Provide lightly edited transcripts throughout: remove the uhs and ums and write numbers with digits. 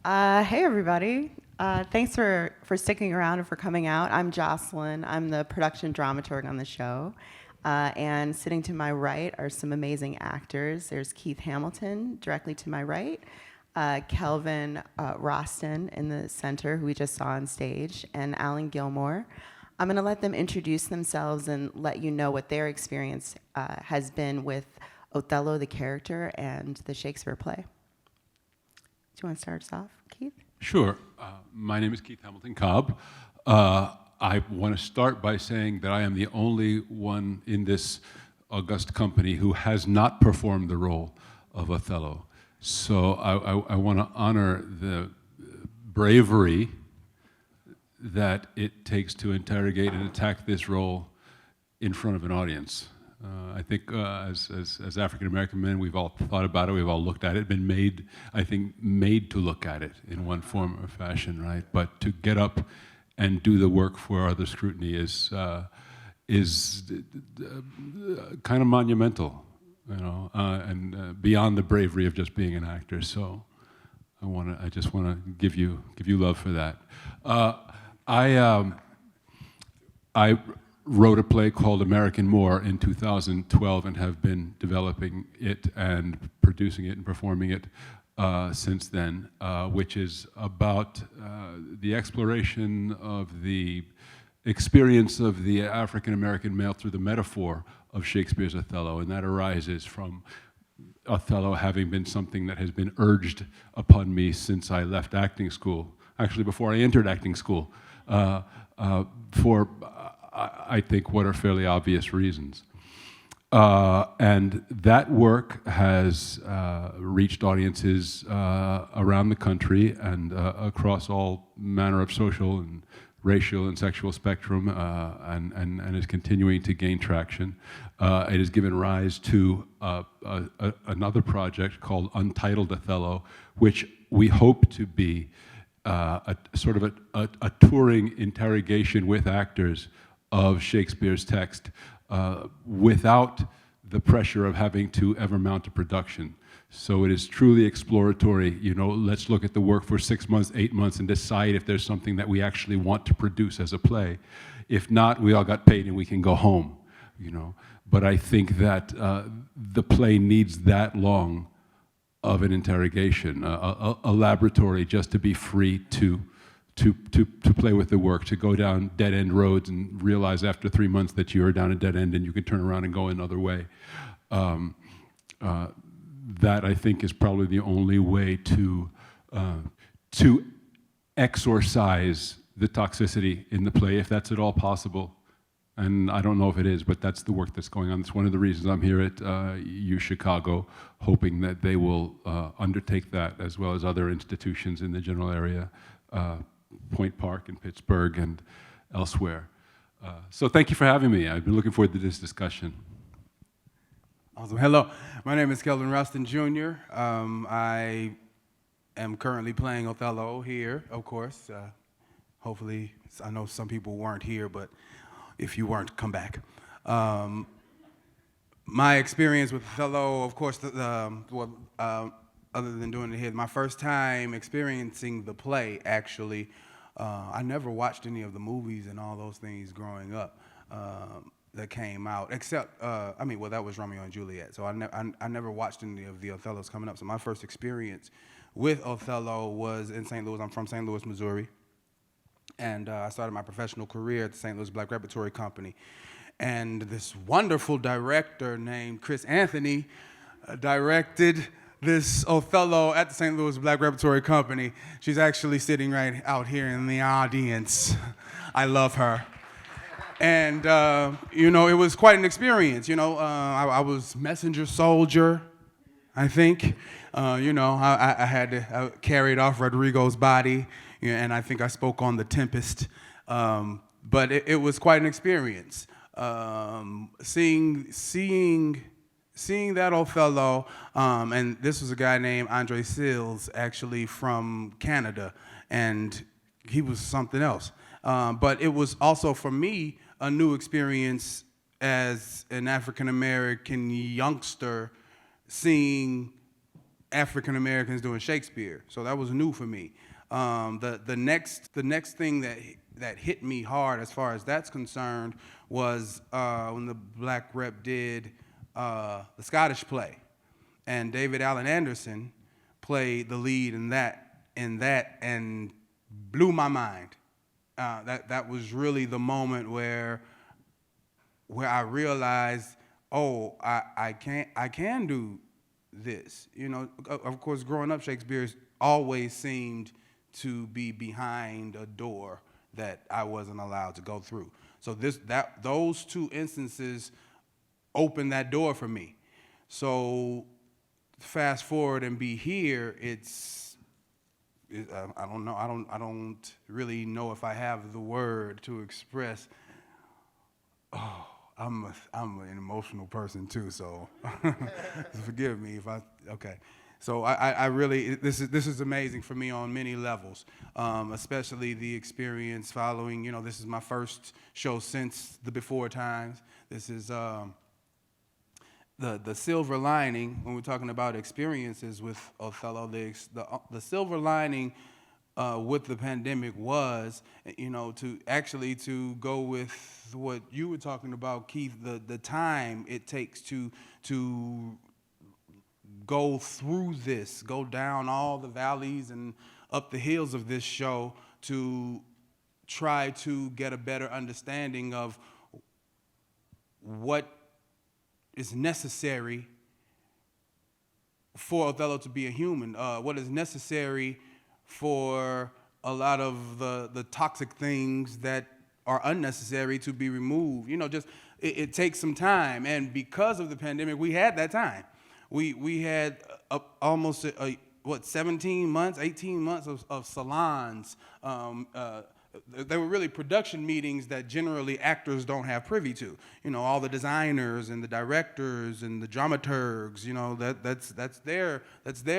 Hey everybody. Thanks for sticking around and for coming out. I'm Jocelyn. I'm the production dramaturg on the show. And sitting to my right are some amazing actors. There's Keith Hamilton directly to my right, Kelvin Roston in the center, who we just saw on stage, and Alan Gilmore. I'm going to let them introduce themselves and let you know what their experience has been with Othello, the character, and the Shakespeare play. Do you want to start us off, Keith? Sure. My name is Keith Hamilton Cobb. I want to start by saying that I am the only one in this august company who has not performed the role of Othello. So I want to honor the bravery that it takes to interrogate and attack this role in front of an audience. I think as African-American men, we've all thought about it, we've all looked at it, been made, I think, made to look at it in one form or fashion, right? But to get up and do the work for other scrutiny is kind of monumental, you know, and beyond the bravery of just being an actor. So I just want to give you love for that. I wrote a play called American Moor in 2012 and have been developing it and producing it and performing it since then, which is about the exploration of the experience of the African-American male through the metaphor of Shakespeare's Othello, and that arises from Othello having been something that has been urged upon me since I left acting school, actually before I entered acting school, for I think what are fairly obvious reasons. And that work has reached audiences around the country and across all manner of social and racial and sexual spectrum, and is continuing to gain traction. It has given rise to another project called Untitled Othello, which we hope to be a sort of a touring interrogation with actors of Shakespeare's text without the pressure of having to ever mount a production. So it is truly exploratory. You know, let's look at the work for 6 months, 8 months, and decide if there's something that we actually want to produce as a play. If not, we all got paid and we can go home, you know. But I think that the play needs that long of an interrogation, a laboratory just to be free to play with the work, to go down dead-end roads and realize after 3 months that you're down a dead end and you can turn around and go another way. That, I think, is probably the only way to exorcise the toxicity in the play, if that's at all possible. And I don't know if it is, but that's the work that's going on. It's one of the reasons I'm here at U Chicago, hoping that they will undertake that, as well as other institutions in the general area, Point Park in Pittsburgh and elsewhere. So thank you for having me. I've been looking forward to this discussion. Awesome. Hello, my name is Kelvin Roston Jr. I am currently playing Othello here, of course. Hopefully, I know some people weren't here, but if you weren't, come back. My experience with Othello, of course, other than doing it here, my first time experiencing the play, actually, I never watched any of the movies and all those things growing up that came out, except, I mean, well, that was Romeo and Juliet, so I never watched any of the Othellos coming up. So my first experience with Othello was in St. Louis. I'm from St. Louis, Missouri, and I started my professional career at the St. Louis Black Repertory Company. And this wonderful director named Chris Anthony directed this Othello at the St. Louis Black Repertory Company. She's actually sitting right out here in the audience. I love her. And, you know, it was quite an experience. You know, I was messenger soldier, I think. You know, I carried off Rodrigo's body, and I think I spoke on The Tempest. But it was quite an experience. Seeing that Othello, and this was a guy named Andre Sills, actually from Canada, and he was something else. But it was also, for me, a new experience as an African-American youngster, seeing African Americans doing Shakespeare. So that was new for me. The next thing that hit me hard as far as that's concerned was when the black rep did the Scottish play, and David Allen Anderson played the lead in that and blew my mind. That was really the moment where I realized, oh, I can do this. You know, of course, growing up, Shakespeare's always seemed to be behind a door that I wasn't allowed to go through. So those two instances opened that door for me. So fast forward and be here, I don't know. I don't really know if I have the word to express. Oh, I'm an emotional person too, so forgive me if okay. So I really, this is amazing for me on many levels, especially the experience following, you know, this is my first show since the Before Times. This is the silver lining when we're talking about experiences with Othello. The silver lining with the pandemic was, you know, to go with what you were talking about, Keith, the time it takes to go through this, go down all the valleys and up the hills of this show to try to get a better understanding of what is necessary for Othello to be a human, what is necessary for a lot of the toxic things that are unnecessary to be removed. You know, just it takes some time, and because of the pandemic, we had that time. We had almost 17 months, 18 months of salons. They were really production meetings that generally actors don't have privy to. You know, all the designers and the directors and the dramaturgs. You know, that's their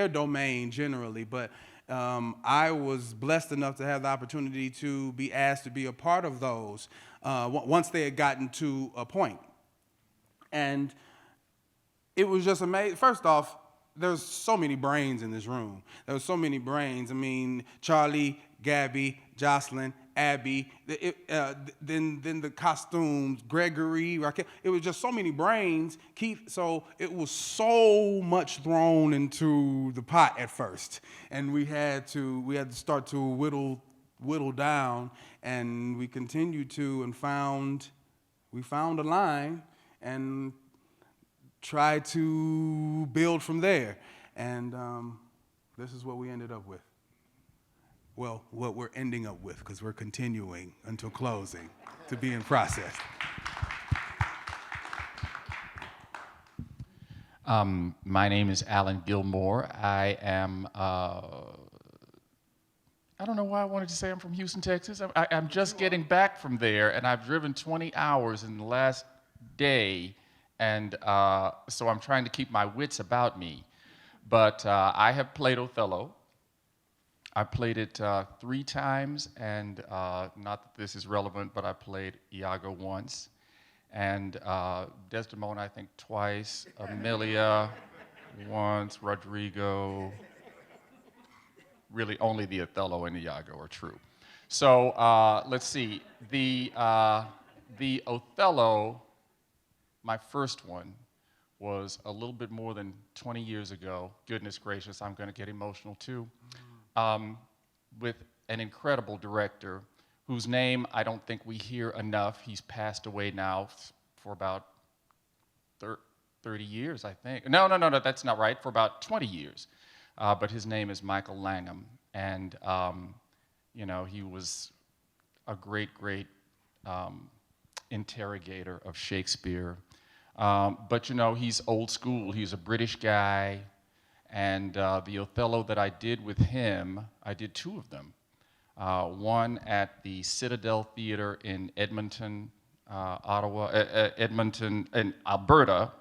domain generally. But I was blessed enough to have the opportunity to be asked to be a part of those once they had gotten to a point. And it was just amazing. First off, there's so many brains in this room. There were so many brains. I mean, Charlie, Gabby, Jocelyn, Abby, then the costumes, Gregory, Raquel. It was just so many brains, Keith. So it was so much thrown into the pot at first, and we had to start to whittle down, and we continued to, and we found a line and tried to build from there, and this is what we ended up with. Well, what we're ending up with, because we're continuing until closing to be in process. My name is Alan Gilmore. I am, I don't know why I wanted to say I'm from Houston, Texas. I'm just getting back from there, and I've driven 20 hours in the last day, and so I'm trying to keep my wits about me. But I have played Othello. I played it 3 times, and not that this is relevant, but I played Iago once, and Desdemona, I think, twice, Emilia once, Rodrigo. Really, only the Othello and Iago are true. So let's see. The Othello, my first one, was a little bit more than 20 years ago. Goodness gracious, I'm going to get emotional too. With an incredible director whose name I don't think we hear enough. He's passed away now for about 30 years, I think. No, that's not right, for about 20 years. But his name is Michael Langham, and you know, he was a great interrogator of Shakespeare. But you know, he's old school. He's a British guy. And the Othello that I did with him, I did 2 of them. One at the Citadel Theater in Edmonton, Edmonton, Alberta,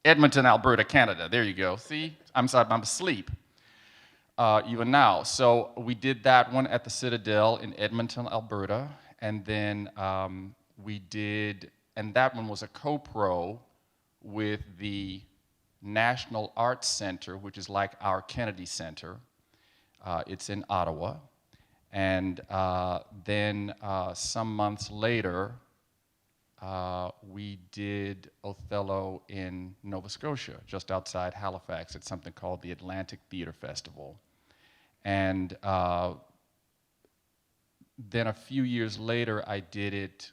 Canada. There you go. See, I'm asleep even now. So we did that one at the Citadel in Edmonton, Alberta, and then and that one was a co-pro with the National Arts Center, which is like our Kennedy Center. It's in Ottawa. And then some months later, we did Othello in Nova Scotia, just outside Halifax, at something called the Atlantic Theatre Festival. And then a few years later, I did it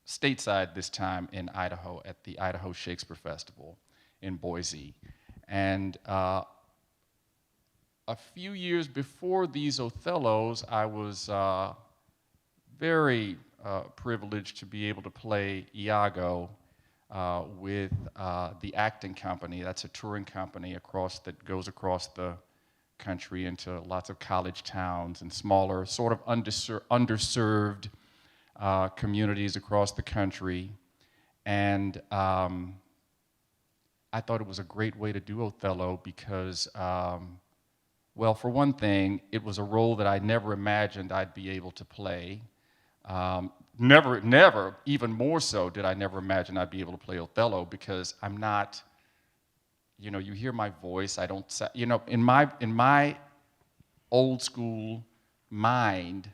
stateside this time in Idaho at the Idaho Shakespeare Festival in Boise. And a few years before these Othellos, I was very privileged to be able to play Iago with the acting company. That's a touring company that goes across the country into lots of college towns and smaller, sort of underserved communities across the country. And I thought it was a great way to do Othello because, well, for one thing, it was a role that I never imagined I'd be able to play. Never, even more so did I never imagine I'd be able to play Othello because I'm not, you know, you hear my voice, I don't, you know, in my old school mind,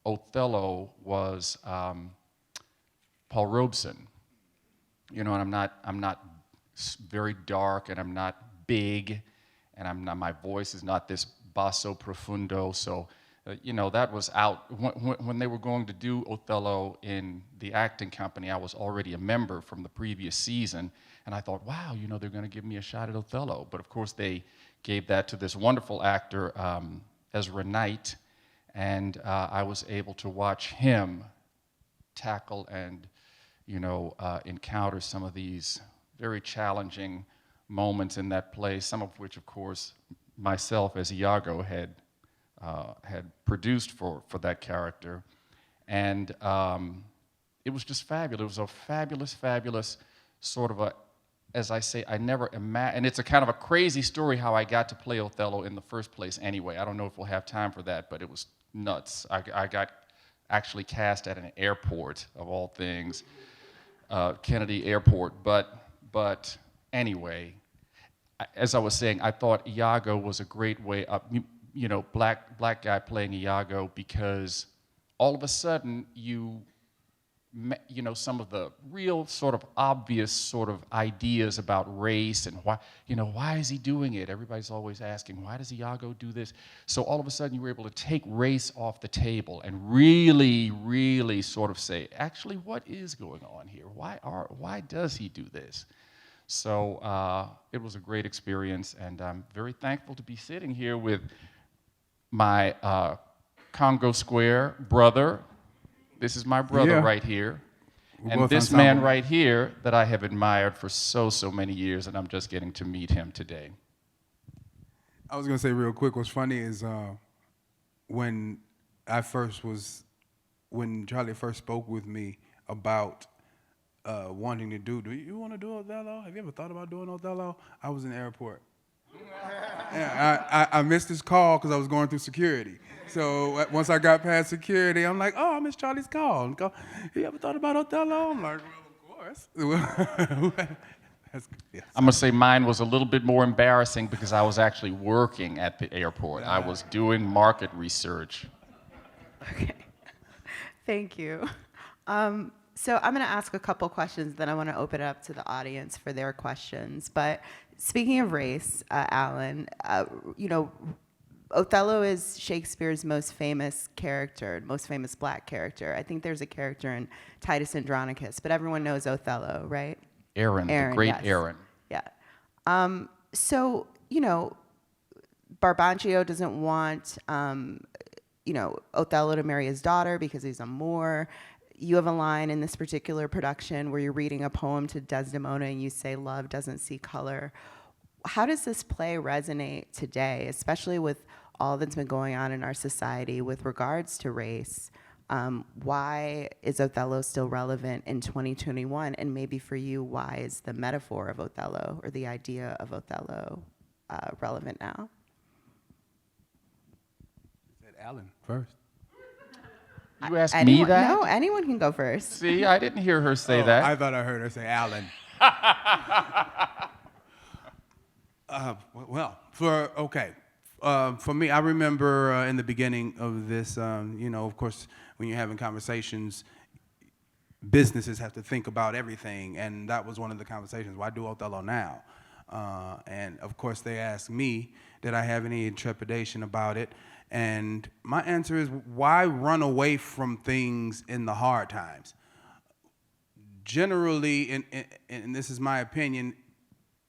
Othello was Paul Robeson, you know, and I'm not very dark, and I'm not big, and my voice is not this basso profundo, so, you know, that was out. When they were going to do Othello in the acting company, I was already a member from the previous season, and I thought, wow, you know, they're going to give me a shot at Othello. But of course, they gave that to this wonderful actor, Ezra Knight, and I was able to watch him tackle and, you know, encounter some of these very challenging moments in that play, some of which, of course, myself as Iago had produced for that character. And it was just fabulous. It was a fabulous, fabulous sort of as I say, I never imagined, and it's a kind of a crazy story how I got to play Othello in the first place anyway. I don't know if we'll have time for that, but it was nuts. I got actually cast at an airport, of all things, Kennedy Airport. But anyway, as I was saying, I thought Iago was a great way up, you know, black guy playing Iago, because all of a sudden you know, some of the real sort of obvious sort of ideas about race and why, you know, why is he doing it? Everybody's always asking, why does Iago do this? So all of a sudden you were able to take race off the table and really, really sort of say, actually, what is going on here? Why does he do this? So it was a great experience, and I'm very thankful to be sitting here with my Congo Square brother. This is my brother right here. And this man right here that I have admired for so many years, and I'm just getting to meet him today. I was going to say real quick, what's funny is when Charlie first spoke with me about wanting to do you want to do Othello? Have you ever thought about doing Othello? I was in the airport. Yeah, I missed his call because I was going through security. So once I got past security, I'm like, oh, I missed Charlie's call. And you ever thought about Othello? I'm like, well, of course. Yeah, I'm going to say mine was a little bit more embarrassing because I was actually working at the airport. I was doing market research. Okay. Thank you. So I'm going to ask a couple questions, then I want to open it up to the audience for their questions. But speaking of race, Alan, you know, Othello is Shakespeare's most famous character, most famous black character. I think there's a character in Titus Andronicus, but everyone knows Othello, right? Aaron, the great yes. Aaron. Yeah. So, you know, Barbancio doesn't want, you know, Othello to marry his daughter because he's a Moor. You have a line in this particular production where you're reading a poem to Desdemona and you say, love doesn't see color. How does this play resonate today, especially with all that's been going on in our society with regards to race? Why is Othello still relevant in 2021? And maybe for you, why is the metaphor of Othello or the idea of Othello relevant now? You said Alan first. You asked me that? No, anyone can go first. See, I didn't hear her say that. I thought I heard her say Alan. For me, I remember in the beginning of this, of course, when you're having conversations, businesses have to think about everything, and that was one of the conversations. Why do Othello now? And of course, they asked me, did I have any trepidation about it? And my answer is, why run away from things in the hard times? Generally, and this is my opinion,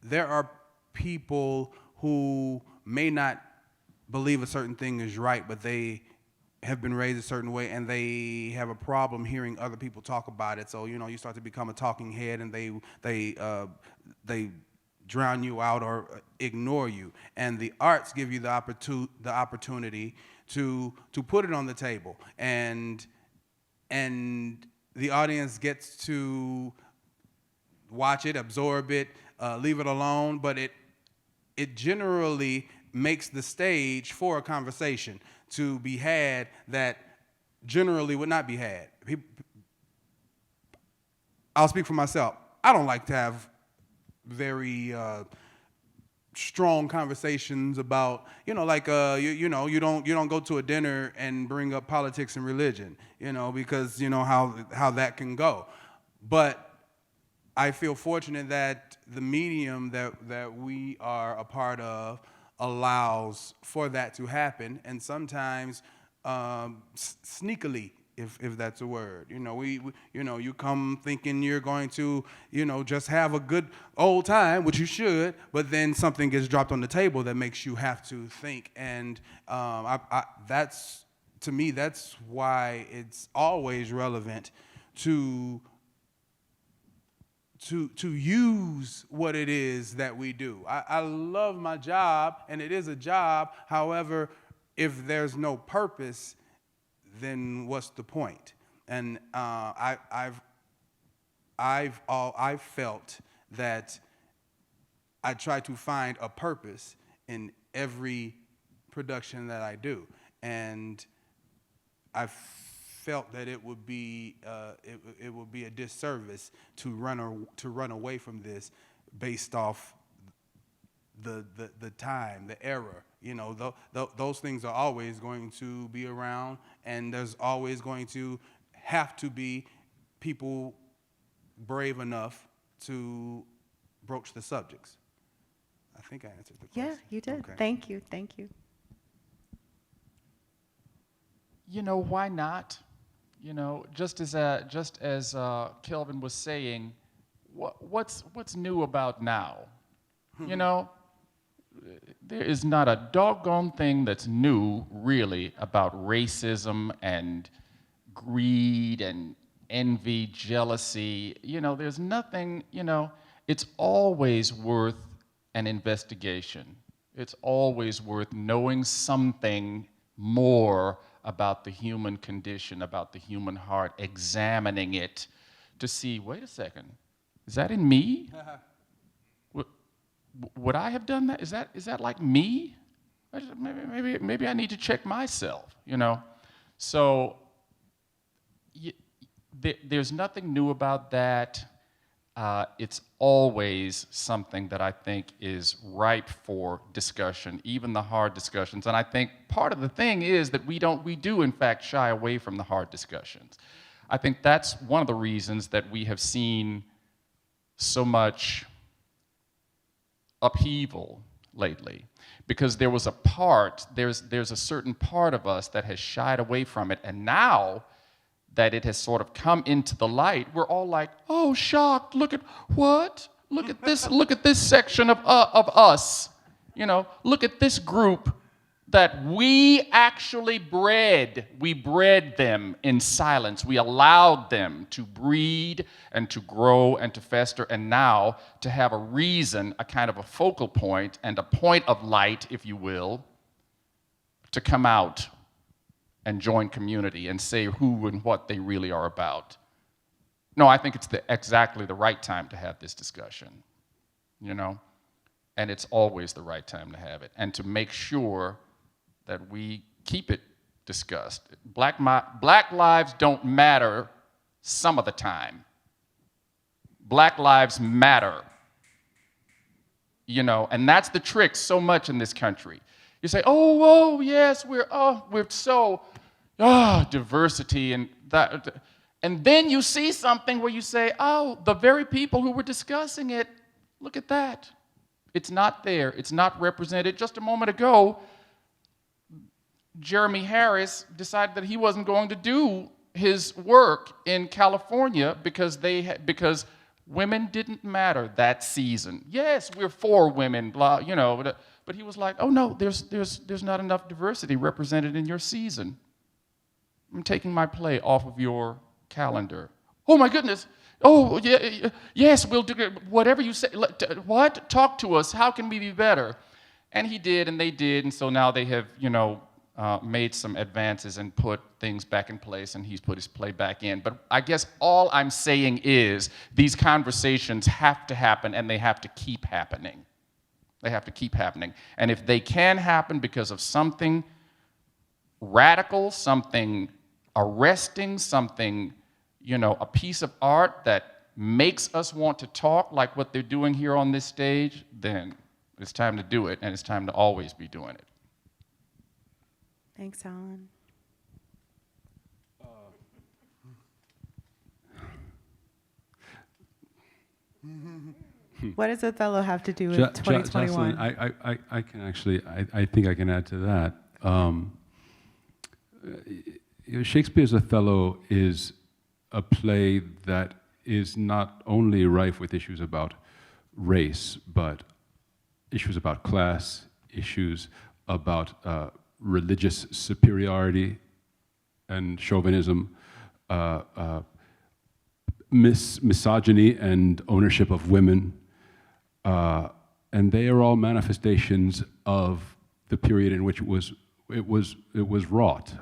there are people who may not believe a certain thing is right, but they have been raised a certain way, and they have a problem hearing other people talk about it. So you start to become a talking head, and they drown you out or ignore you. And the arts give you the opportunity to put it on the table, and the audience gets to watch it, absorb it, leave it alone, but it generally makes the stage for a conversation to be had that generally would not be had. I'll speak for myself. I don't like to have very strong conversations about, you don't go to a dinner and bring up politics and religion, because how that can go. But I feel fortunate that the medium that we are a part of allows for that to happen, and sometimes sneakily, if that's a word. You come thinking you're going to, just have a good old time, which you should, but then something gets dropped on the table that makes you have to think, and that's, to me, that's why it's always relevant to use what it is that we do. I love my job, and it is a job. However, if there's no purpose, then what's the point? And I've felt that I try to find a purpose in every production that I do, and I felt that it would be a disservice to run away from this based off the time, the era. Those things are always going to be around, and there's always going to have to be people brave enough to broach the subjects. I think I answered the question. Yeah, you did. Okay. Thank you. Thank you. Why not? Just as Kelvin was saying, what's new about now? There is not a doggone thing that's new, really, about racism and greed and envy, jealousy. There's nothing, it's always worth an investigation. It's always worth knowing something more about the human condition, about the human heart, examining it to see, wait a second, is that in me? Would I have done that? Is that like me? Maybe I need to check myself, So there's nothing new about that. It's always something that I think is ripe for discussion, even the hard discussions. And I think part of the thing is that we do in fact shy away from the hard discussions. I think that's one of the reasons that we have seen so much upheaval lately, because there's a certain part of us that has shied away from it, and now that it has sort of come into the light, we're all like, oh, shocked, look at this section of us, look at this group that we actually bred. We bred them in silence. We allowed them to breed and to grow and to fester, and now to have a reason, a kind of a focal point and a point of light, if you will, to come out and join community and say who and what they really are about. No, I think it's exactly the right time to have this discussion, and it's always the right time to have it, and to make sure that we keep it discussed. Black lives don't matter some of the time. Black lives matter you know, and that's the trick so much in this country. You say, oh, yes, we're so, diversity and that. And then you see something where you say, oh, the very people who were discussing it, look at that. It's not there. It's not represented. Just a moment ago, Jeremy Harris decided that he wasn't going to do his work in California because women didn't matter that season. Yes, we're for women, blah, you know, but he was like, oh no, there's not enough diversity represented in your season. I'm taking my play off of your calendar. Oh my goodness. Oh, yeah, yes, we'll do whatever you say. What? Talk to us. How can we be better? And he did, and they did, and so now they have, you know, made some advances and put things back in place, and he's put his play back in. But I guess all I'm saying is these conversations have to happen, and they have to keep happening. They have to keep happening. And if they can happen because of something radical, something arresting, something, you know, a piece of art that makes us want to talk like what they're doing here on this stage, then it's time to do it, and it's time to always be doing it. Thanks, Alan. What does Othello have to do with 2021? Jocelyn, I can actually, I think I can add to that. Shakespeare's Othello is a play that is not only rife with issues about race, but issues about class, issues about religious superiority and chauvinism, misogyny and ownership of women, and they are all manifestations of the period in which it was wrought.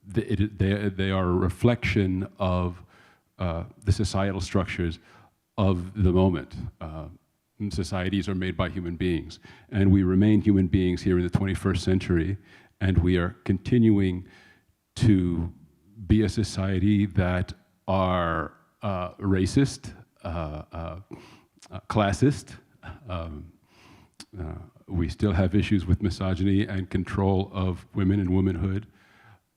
They are a reflection of the societal structures of the moment. Societies are made by human beings, and we remain human beings here in the 21st century, and we are continuing to be a society that are racist, classist. We still have issues with misogyny and control of women and womanhood,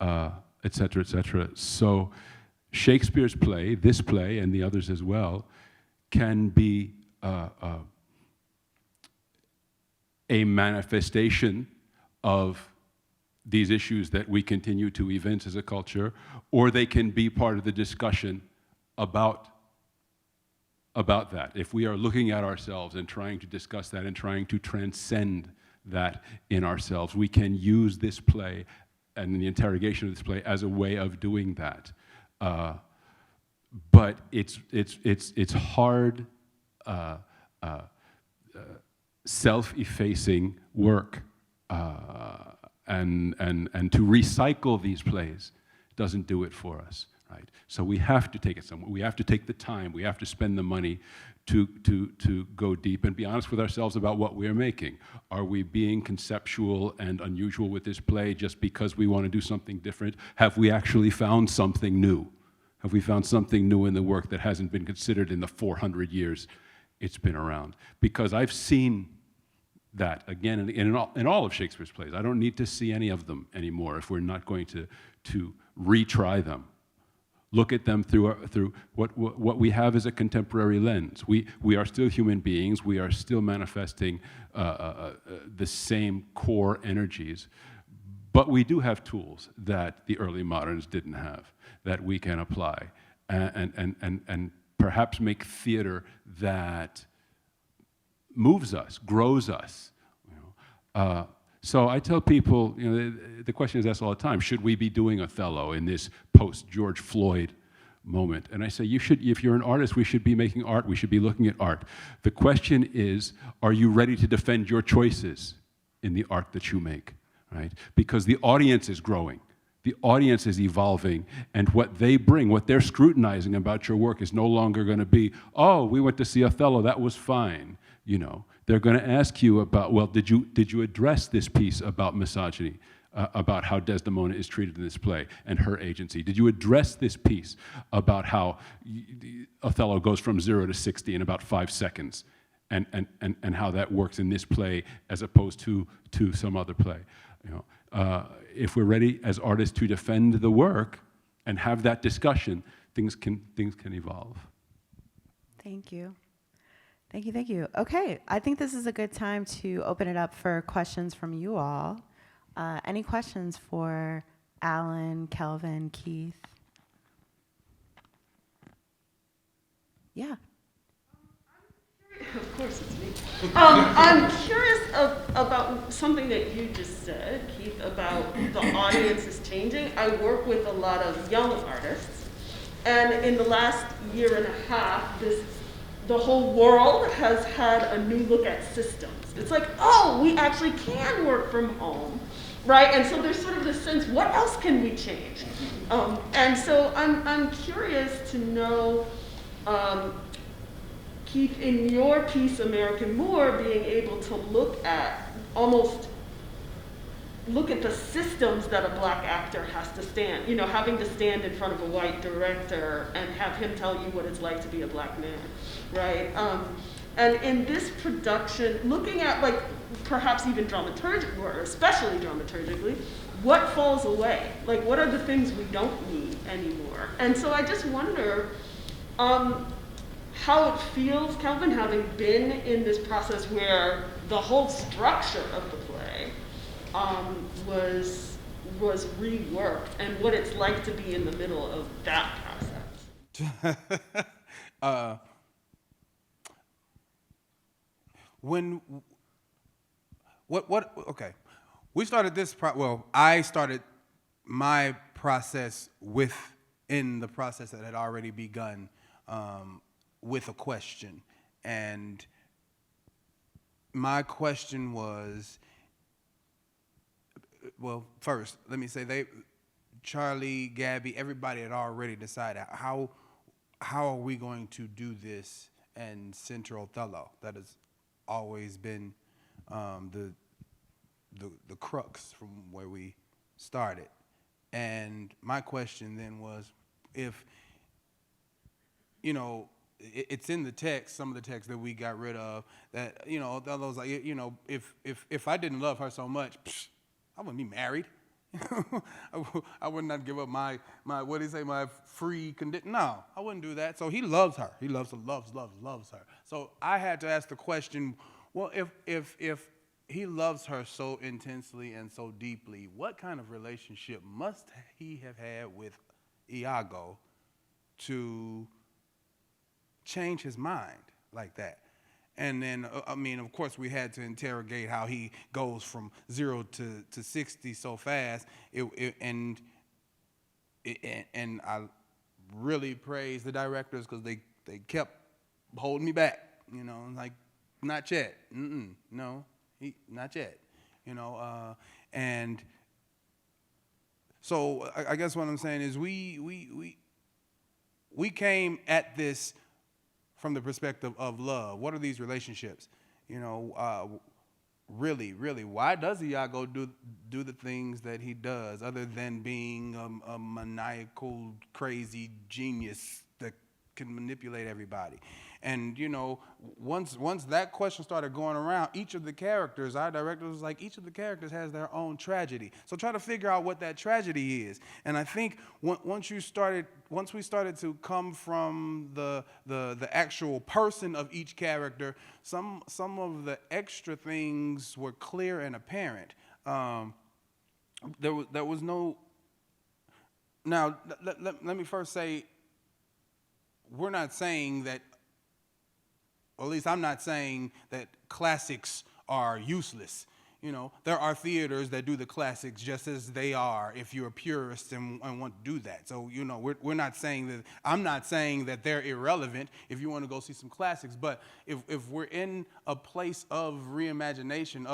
et cetera, et cetera. So Shakespeare's play, this play, and the others as well, can be a manifestation of these issues that we continue to evince as a culture, or they can be part of the discussion about that. If we are looking at ourselves and trying to discuss that and trying to transcend that in ourselves, we can use this play and the interrogation of this play as a way of doing that. But it's hard, self-effacing work, and to recycle these plays doesn't do it for us, right? So we have to take it somewhere. We have to take the time. We have to spend the money to go deep and be honest with ourselves about what we are making. Are we being conceptual and unusual with this play just because we want to do something different? Have we actually found something new? Have we found something new in the work that hasn't been considered in the 400 years it's been around? Because I've seen that again and in all of Shakespeare's plays. I don't need to see any of them anymore if we're not going to retry them. Look at them through what we have as a contemporary lens. We are still human beings. We are still manifesting the same core energies, but we do have tools that the early moderns didn't have that we can apply and perhaps make theater that moves us, grows us. So I tell people, the question is asked all the time, should we be doing Othello in this post-George Floyd moment? And I say, you should, if you're an artist, we should be making art, we should be looking at art. The question is, are you ready to defend your choices in the art that you make, right? Because the audience is growing. The audience is evolving, and what they bring, what they're scrutinizing about your work is no longer going to be, oh, we went to see Othello, that was fine. They're going to ask you about, well, did you address this piece about misogyny, about how Desdemona is treated in this play and her agency? Did you address this piece about how Othello goes from 0 to 60 in about 5 seconds? and how that works in this play as opposed to some other play. If we're ready as artists to defend the work and have that discussion, things can evolve. Thank you. Thank you, thank you. Okay, I think this is a good time to open it up for questions from you all. Any questions for Alan, Kelvin, Keith? Yeah. Of course it's me. I'm curious about something that you just said, Keith, about the audience is changing. I work with a lot of young artists, and in the last year and a half, the whole world has had a new look at systems. It's like, oh, we actually can work from home, right? And so there's sort of this sense, what else can we change? And so I'm curious to know, Keith, in your piece, American Moor, being able to look at the systems that a black actor has to stand, having to stand in front of a white director and have him tell you what it's like to be a black man, right? And in this production, looking at like perhaps even dramaturgically, or especially dramaturgically, what falls away? Like what are the things we don't need anymore? And so I just wonder, how it feels, Kelvin, having been in this process where the whole structure of the play was reworked, and what it's like to be in the middle of that process. Okay. We started this, I started my process within the process that had already begun, with a question. And my question was, well, first, let me say Charlie, Gabby, everybody had already decided how are we going to do this in Central Othello? That has always been the crux from where we started. And my question then was, if, it's in the text, some of the text that we got rid of, that, Othello's like, if I didn't love her so much, I wouldn't be married. I would not give up my what do you say, my free condition. No, I wouldn't do that. So he loves her. He loves her. So I had to ask the question, well, if he loves her so intensely and so deeply, what kind of relationship must he have had with Iago to change his mind like that? And then, of course, we had to interrogate how he goes from 0 to 60 so fast. And I really praise the directors because they kept holding me back. Like, not yet. No, not yet. And so I guess what I'm saying is we came at this from the perspective of love. What are these relationships? Really, why does Iago do the things that he does, other than being a maniacal, crazy genius that can manipulate everybody? And once that question started going around, each of the characters, our director was like, each of the characters has their own tragedy. So try to figure out what that tragedy is. And I think once we started to come from the actual person of each character, some of the extra things were clear and apparent. There was no. Now let me first say, we're not saying that. Or at least I'm not saying that classics are useless. There are theaters that do the classics just as they are if you're a purist and want to do that. So, we're not saying that, I'm not saying that they're irrelevant if you want to go see some classics. But if we're in a place of reimagination,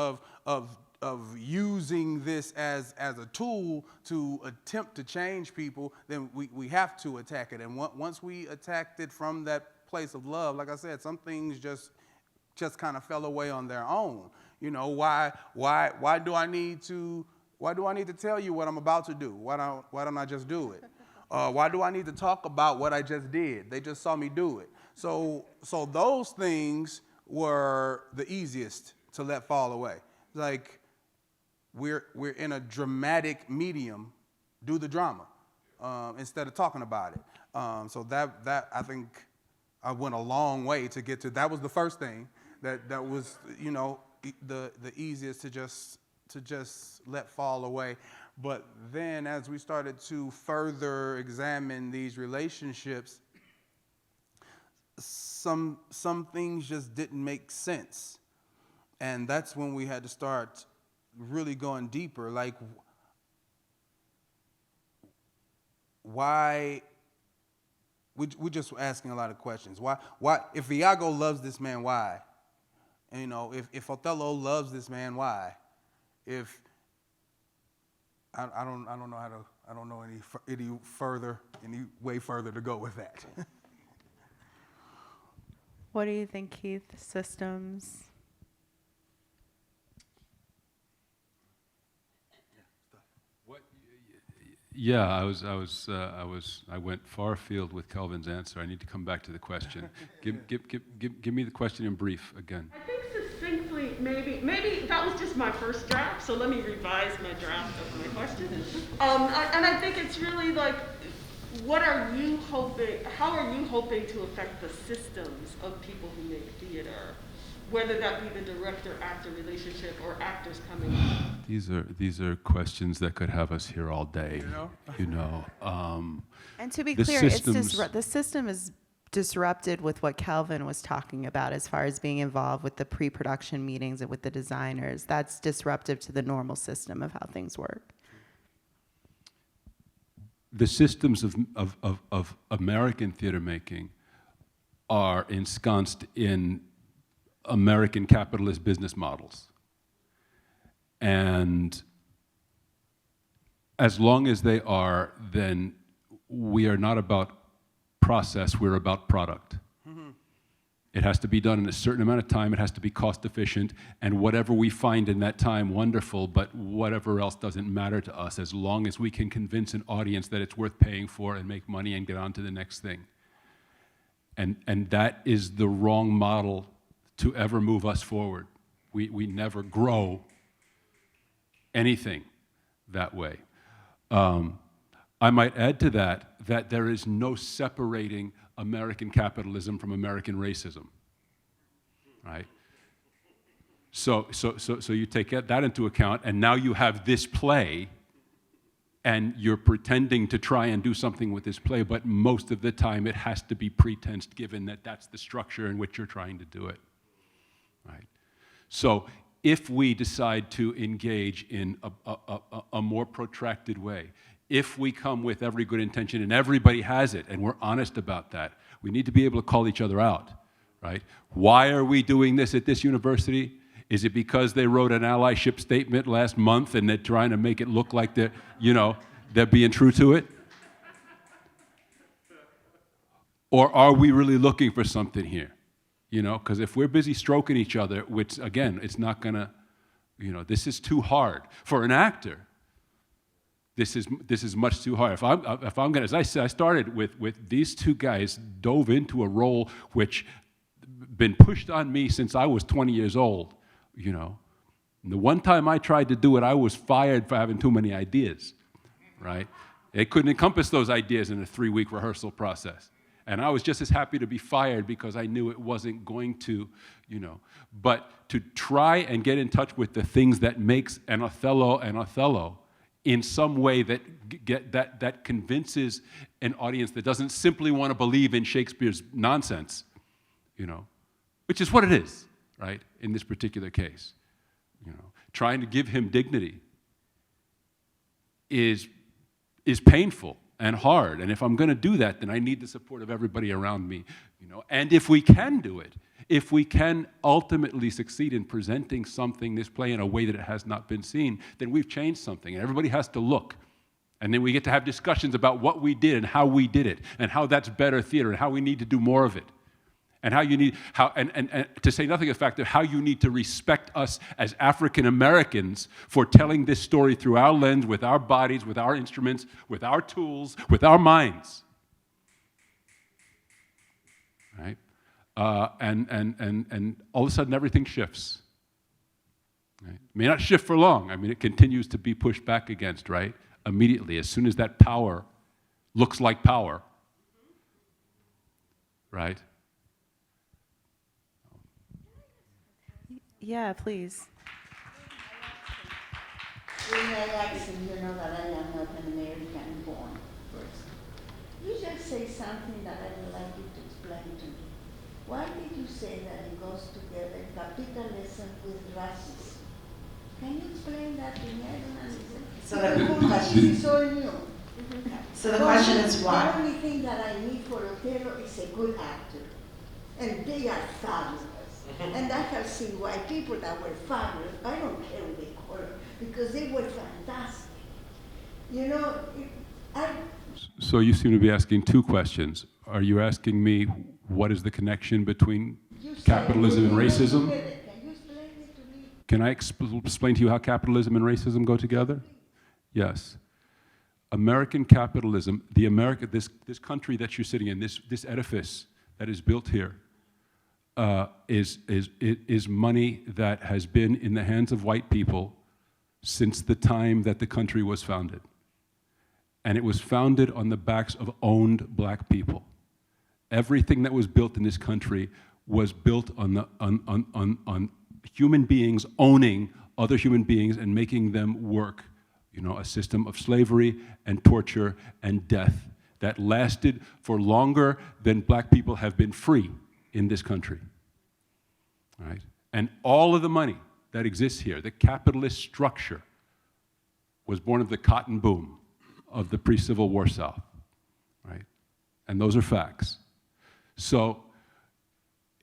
of using this as a tool to attempt to change people, then we have to attack it. And once we attacked it from that place of love, like I said, some things just kind of fell away on their own. Why do I need to tell you what I'm about to do? Why don't I just do it? Why do I need to talk about what I just did? They just saw me do it. So those things were the easiest to let fall away. Like, we're in a dramatic medium, do the drama, instead of talking about it. So that I think I went a long way to get to. That was the first thing that was, you know, the easiest to just let fall away. But then as we started to further examine these relationships, some things just didn't make sense. And that's when we had to start really going deeper. Like, why? We're just asking a lot of questions. Why? If Iago loves this man, why? And, you know, if Othello loves this man, why? If I don't know how to. I don't know any way further to go with that. What do you think, Keith? Systems? Yeah, I went far afield with Kelvin's answer. I need to come back to the question. Give me the question in brief again. I think succinctly, maybe that was just my first draft, so let me revise my draft of my question. And I think it's really like, how are you hoping to affect the systems of people who make theater? Whether that be the director-actor relationship or actors coming in. These are questions that could have us here all day. You know. And to be the clear, systems, the system is disrupted with what Kelvin was talking about as far as being involved with the pre-production meetings and with the designers. That's disruptive to the normal system of how things work. The systems of American theater making are ensconced in American capitalist business models. And as long as they are, then we are not about process, we're about product. Mm-hmm. It has to be done in a certain amount of time, it has to be cost efficient, and whatever we find in that time, wonderful, but whatever else doesn't matter to us as long as we can convince an audience that it's worth paying for and make money and get on to the next thing. And that is the wrong model to ever move us forward. We never grow anything that way. I might add to that there is no separating American capitalism from American racism, right? So you take that into account, and now you have this play, and you're pretending to try and do something with this play, but most of the time it has to be pretense, given that that's the structure in which you're trying to do it. Right. So if we decide to engage in a more protracted way, if we come with every good intention and everybody has it and we're honest about that, we need to be able to call each other out, right? Why are we doing this at this university? Is it because they wrote an allyship statement last month and they're trying to make it look like they're being true to it? Or are we really looking for something here? You know, because if we're busy stroking each other, which, again, it's not going to, this is too hard. For an actor, this is much too hard. If I'm going to, as I said, I started with these two guys dove into a role which been pushed on me since I was 20 years old, And the one time I tried to do it, I was fired for having too many ideas, right? They couldn't encompass those ideas in a 3-week rehearsal process. And I was just as happy to be fired because I knew it wasn't going to, But to try and get in touch with the things that makes an Othello in some way that convinces an audience that doesn't simply want to believe in Shakespeare's nonsense, which is what it is, right? In this particular case, trying to give him dignity is painful and hard. And if I'm going to do that, then I need the support of everybody around me, And if we can do it, if we can ultimately succeed in presenting this play in a way that it has not been seen, then we've changed something, and everybody has to look. And then we get to have discussions about what we did and how we did it, and how that's better theater, and how we need to do more of it. And and to say nothing of the fact of how you need to respect us as African Americans for telling this story through our lens, with our bodies, with our instruments, with our tools, with our minds. Right? and all of a sudden everything shifts. Right? It may not shift for long. I mean, it continues to be pushed back against, right? Immediately, as soon as that power looks like power, right? Yeah, please. In my accent, you know that I am not an American born person. You just say something that I would like you to explain to me. Why did you say that it goes together, capitalism with racism? Can you explain that to me? I don't understand. So Because this is all new. So the question is why? The only thing that I need for Othello is a good actor. And they are fabulous. And I have seen white people that were fabulous. I don't care what they call them, because they were fantastic. You know, So you seem to be asking two questions. Are you asking me what is the connection between capitalism and racism? Can you explain it to me? Can I explain to you how capitalism and racism go together? Yes. American capitalism, this country that you're sitting in, this edifice that is built here, is money that has been in the hands of white people since the time that the country was founded. And it was founded on the backs of owned black people. Everything that was built in this country was built on human beings owning other human beings and making them work. You know, a system of slavery and torture and death that lasted for longer than black people have been free in this country. All right? And all of the money that exists here, the capitalist structure, was born of the cotton boom of the pre-Civil War South, right? And those are facts. So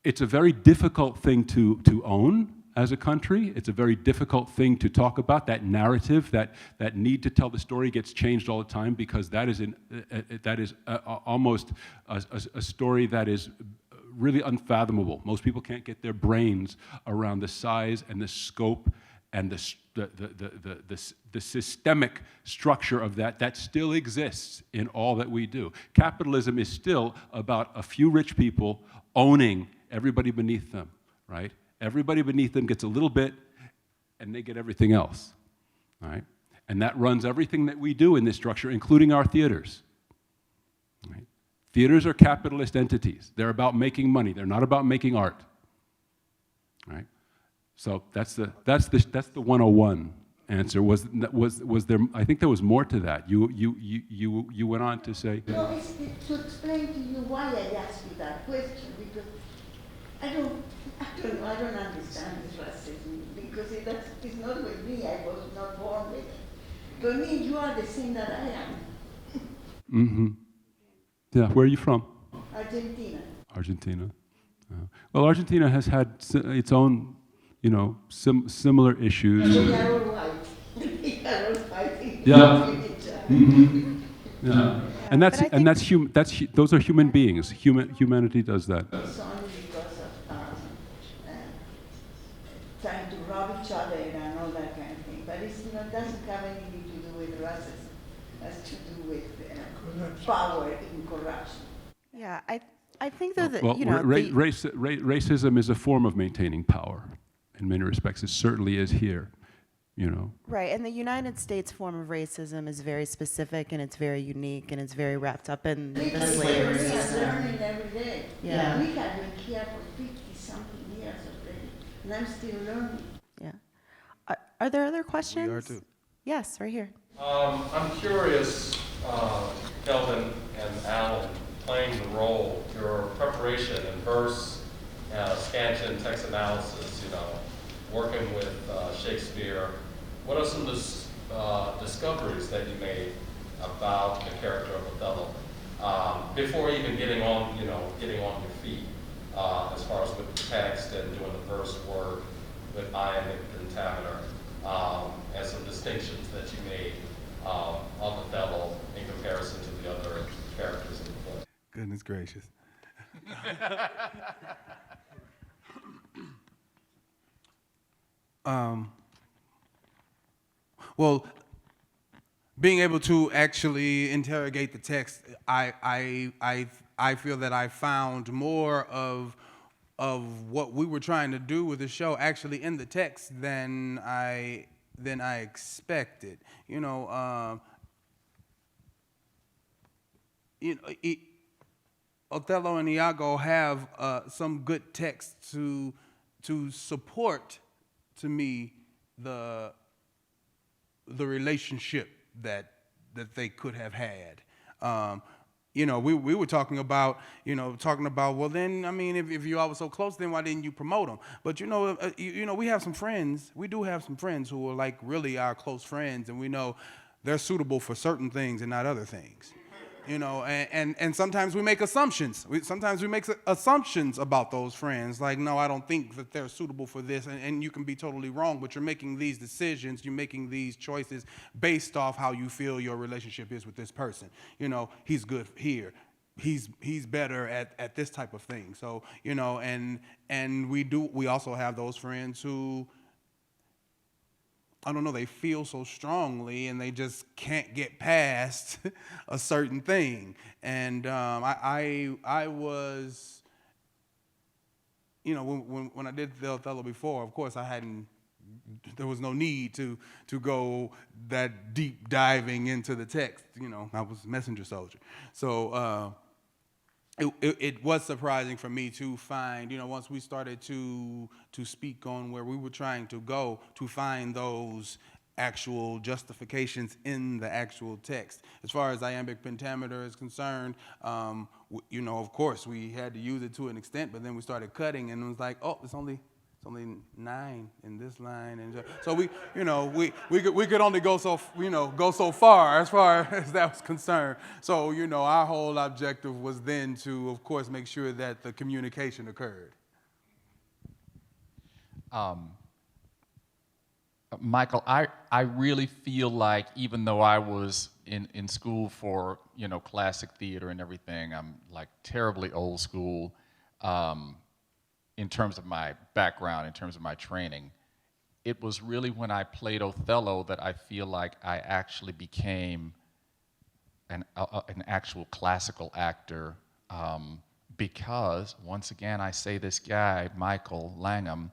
it's a very difficult thing to own as a country. It's a very difficult thing to talk about. That narrative, that need to tell the story gets changed all the time, because that is almost a story that is really unfathomable. Most people can't get their brains around the size and the scope and the systemic structure of that still exists in all that we do. Capitalism is still about a few rich people owning everybody beneath them, right? Everybody beneath them gets a little bit, and they get everything else, right? And that runs everything that we do in this structure, including our theaters, right? Theaters are capitalist entities. They're about making money. They're not about making art, right? So that's the 101 answer. Was there? I think there was more to that. You went on to say. No, it's to explain to you why I asked you that question, because I don't understand this racism, because it's not with me. I was not born with it. For me, you are the same that I am. Mm-hmm. Yeah. Where are you from? Argentina. Argentina. Well, Argentina has had its own, similar issues. They are all white. They are all fighting. Yeah. with each other. Mm-hmm. Yeah. And But I think- those are human beings. Humanity does that. It's only because of trying to rob each other and all that kind of thing. But it doesn't have anything to do with racism. It has to do with power and corruption. Yeah, I think though that, Well, the- racism is a form of maintaining power. In many respects, it certainly is here. Right, and the United States form of racism is very specific, and it's very unique, and it's very wrapped up in the slavery We are system. learning every day. Yeah. We have been here for 50-something years already, and I'm still learning. Yeah. Are there other questions? We are too. Yes, right here. I'm curious, Kelvin and Alan, playing the role, your preparation in verse, scansion, text analysis, working with Shakespeare. What are some discoveries that you made about the character of Othello before even getting on your feet, as far as with the text and doing the verse work with Ian and Taverner, and some distinctions that you made of Othello in comparison to the other characters in the play? Goodness gracious. Well, being able to actually interrogate the text, I feel that I found more of what we were trying to do with the show actually in the text than I expected. Othello and Iago have some good text to support, to me, the relationship that they could have had. We were talking about, well, then, I mean, if you all were so close, then why didn't you promote them? But, we have some friends. We do have some friends who are like really our close friends, and we know they're suitable for certain things and not other things. And sometimes we make assumptions. Sometimes we make assumptions about those friends. Like, no, I don't think that they're suitable for this. And you can be totally wrong, but you're making these decisions, you're making these choices based off how you feel your relationship is with this person. He's good here. He's better at this type of thing. So, and we also have those friends who, I don't know, they feel so strongly and they just can't get past a certain thing. And I was, when I did the Othello before, of course there was no need to go that deep diving into the text. I was messenger soldier. So it was surprising for me to find, once we started to speak on where we were trying to go, to find those actual justifications in the actual text. As far as iambic pentameter is concerned, of course we had to use it to an extent, but then we started cutting and it was like, oh, it's only 9 in this line, and so we could only go so far as that was concerned. So our whole objective was then to, of course, make sure that the communication occurred. Michael, I really feel like even though I was in school for classic theater and everything, I'm like terribly old school. In terms of my background, in terms of my training, it was really when I played Othello that I feel like I actually became an actual classical actor, because, once again, I say this guy, Michael Langham,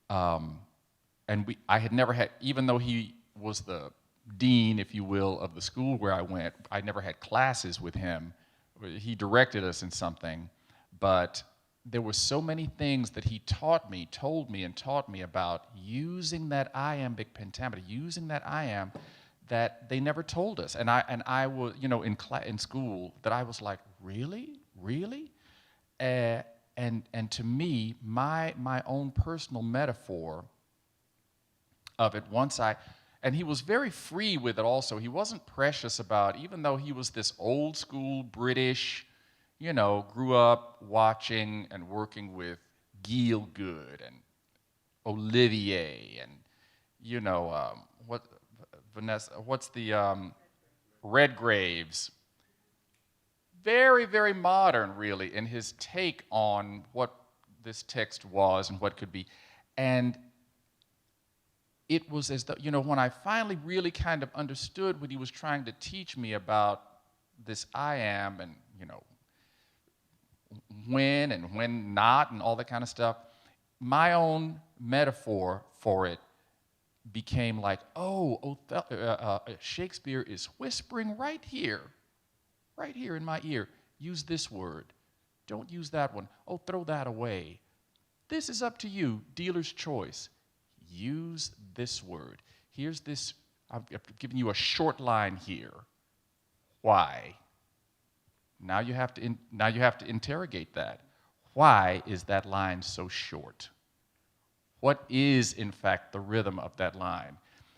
and I had never had, even though he was the dean, if you will, of the school where I went, I never had classes with him. He directed us in something, but there were so many things that he told me about using that iambic pentameter, using that iamb, that they never told us. And I was, in school, that I was like, really? And to me, my own personal metaphor of it, and he was very free with it also. He wasn't precious about, even though he was this old school British, grew up watching and working with Gielgud and Olivier and, what's the Redgraves. Very, very modern, really, in his take on what this text was and what could be. And it was as though, when I finally really kind of understood what he was trying to teach me about this iamb and, when and when not and all that kind of stuff, my own metaphor for it became like, oh, Shakespeare is whispering right here in my ear. Use this word. Don't use that one. Oh, throw that away. This is up to you, dealer's choice. Use this word. Here's this, I've given you a short line here. Why? Now you have to interrogate that. Why is that line so short? What is, in fact, the rhythm of that line?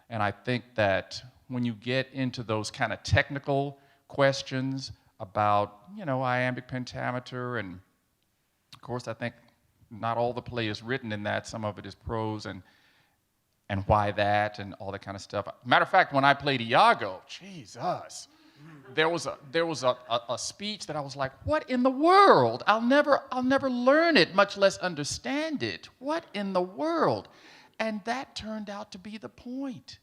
And I think that when you get into those kind of technical questions about, iambic pentameter, and of course I think not all the play is written in that. Some of it is prose and why that and all that kind of stuff. Matter of fact, when I played Iago, Jesus, there was a speech that I was like, what in the world? I'll never learn it, much less understand it. What in the world? And that turned out to be the point.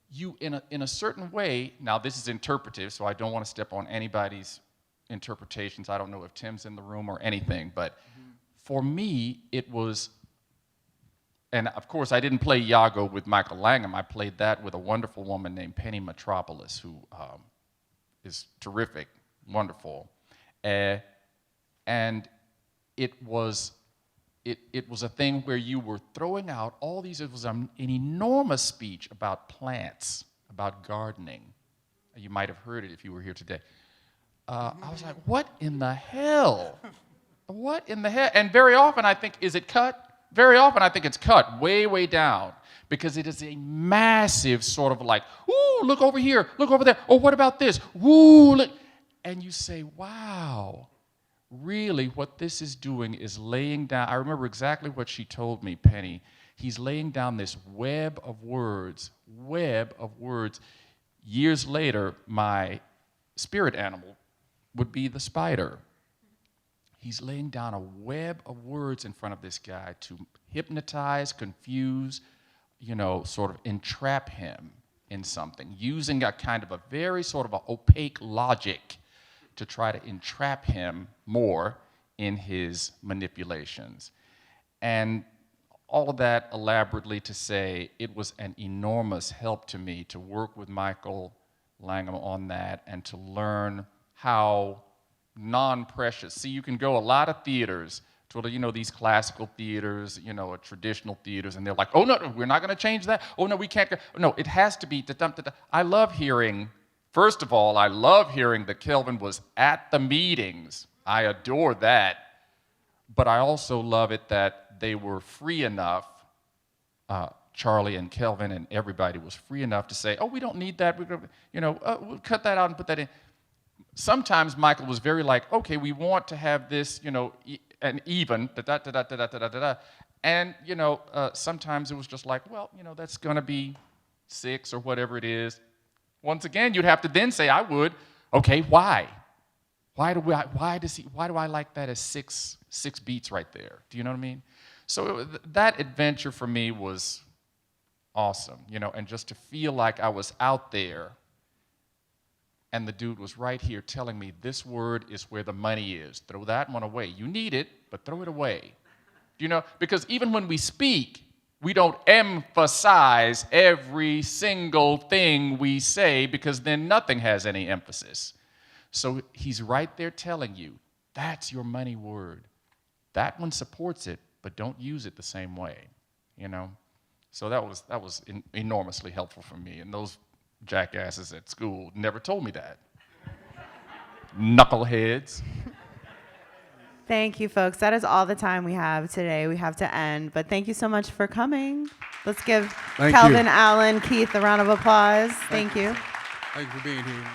You, in a certain way, now this is interpretive, so I don't want to step on anybody's interpretations. I don't know if Tim's in the room or anything, but for me, it was, and of course, I didn't play Iago with Michael Langham. I played that with a wonderful woman named Penny Metropolis, who is terrific, wonderful. And it was a thing where you were throwing out all these, it was an enormous speech about plants, about gardening. You might have heard it if you were here today. I was like, what in the hell? What in the hell? And very often I think, is it cut? Very often I think it's cut way, way down, because it is a massive sort of like, ooh, look over here, look over there. Oh, what about this? Ooh, look. And you say, wow, really what this is doing is laying down, I remember exactly what she told me, Penny. He's laying down this web of words. Years later, my spirit animal would be the spider. He's laying down a web of words in front of this guy to hypnotize, confuse, sort of entrap him in something, using a kind of a very sort of an opaque logic to try to entrap him more in his manipulations. And all of that elaborately to say it was an enormous help to me to work with Michael Langham on that and to learn how non-precious. See, you can go a lot of theaters to, these classical theaters, traditional theaters, and they're like, oh, no, we're not going to change that. Oh, no, we can't go. No, it has to be da-dum, da-dum. I love hearing, first of all, I love hearing that Kelvin was at the meetings. I adore that. But I also love it that they were free enough, Charlie and Kelvin and everybody was free enough to say, oh, we don't need that. We're gonna, we'll cut that out and put that in. Sometimes Michael was very like, okay, we want to have this, an even, da-da-da-da-da-da-da-da-da. And, sometimes it was just like, well, that's going to be 6 or whatever it is. Once again, you'd have to then say, I would, okay, why? Why do I like that as six beats right there? Do you know what I mean? So that adventure for me was awesome, and just to feel like I was out there and the dude was right here telling me this word is where the money is. Throw that one away. You need it, but throw it away. Because even when we speak, we don't emphasize every single thing we say because then nothing has any emphasis. So he's right there telling you, that's your money word. That one supports it, but don't use it the same way, So that was enormously helpful for me. And those jackasses at school never told me that. Knuckleheads. Thank you, folks. That is all the time we have today. We have to end, but thank you so much for coming. Let's give Kelvin, Alan, Keith a round of applause. Thank you. Thank you for being here.